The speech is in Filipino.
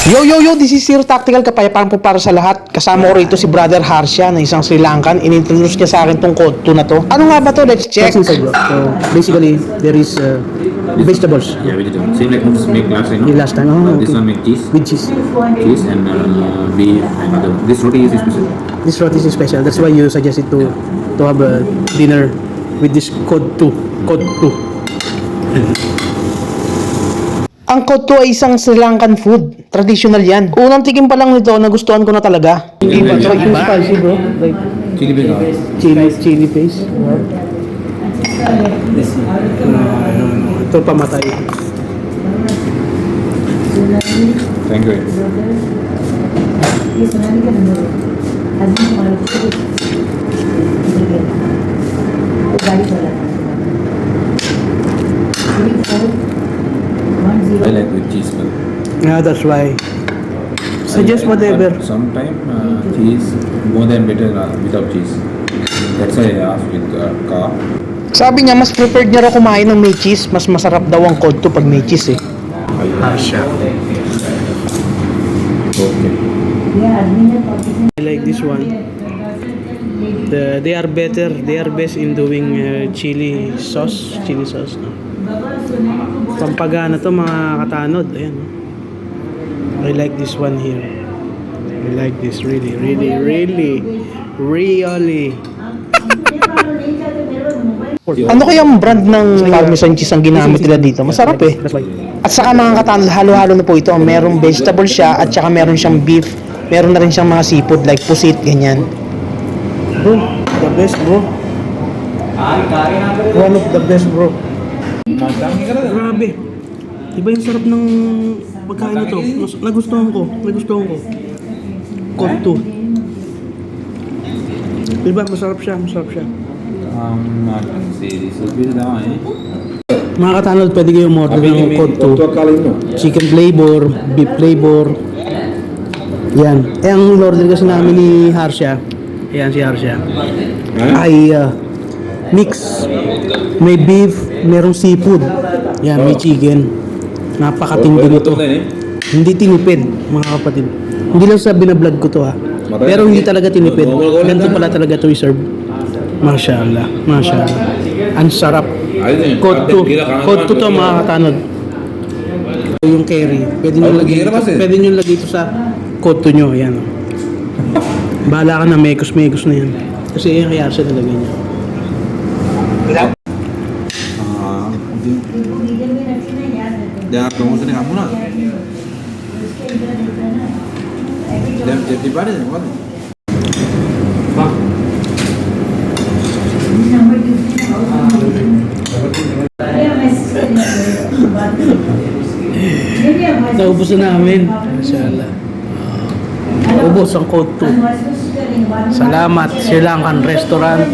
Yo, this is Zero Tactical, kapayapaan po para sa lahat. Kasama ko rito si Brother Harsha na isang Sri Lankan. In-introduce niya sa akin tong code 2 na to. Ano nga ba to? Let's check. What's inside, bro? So basically, there is vegetables. Yeah, vegetable. Same like this make last time, no? The last time, oh, This okay. one make cheese. With cheese. Cheese and beef and other. This roti is special. This roti is special. That's why you suggested to have a dinner with this code 2. Code 2. Ang code 2 ay isang Sri Lankan food. Traditional yan. Unang tikim pa lang nito, nagustuhan ko na talaga. Hindi ba? So, yung spicy, bro. Like Chili bake. chili paste. Ito pamatay. Thank you. I like with cheese. Yeah, that's why. Suggest whatever. Sometimes cheese more than better without cheese. That's why I asked with car. Sabi niya, mas preferred niya raw kumain ng may cheese. Mas masarap daw ang code 2 pag may cheese eh. Harsha. Okay. I like this one. They are better. They are best in doing chili sauce. Chili sauce. No? Pampagana to mga katanod. Ayan. No? I like this one here. I like this really. Ano kayang brand ng parmesan cheese ang ginamit nila dito? Masarap eh. That's why. At saka mga katanod, halo-halo na po ito. Merong vegetable siya at saka meron siyang beef. Meron na rin siyang mga seafood like pusit, ganyan. Bro, the best, bro. One of the best, bro. Grabe. Iba yung sarap ng pagkain na to. Nagustuhan ko. Code 2. Diba? Masarap siya. Not say this will be the one. Mga katanod, pwede kayo umorder ng code 2. Chicken flavor, beef flavor. Yan. Eh, ang order kasi namin ni Harsha, ayan si Harsha, ay mix. May beef, merong seafood. Yan, may chicken. Napakatindi nito. Hindi tinipid, mga kapatid. Hindi lang sa binablog ko to ha. Pero hindi talaga tinipid. Ganito pala talaga to i-serve. Mashallah. Ang sarap. Code 2 to mga katanod. Yung curry. Pwede nyo lagay ito sa code 2 nyo. Ayan. Bahala ka na, mekos na yan. Kasi yung kaya siya nalagay niya. Jangan promosi kamu lah. Dan jadi pada apa? Naubos na namin. Mashallah. Ubos ang code 2. Salamat, Sri Lankan Restaurant.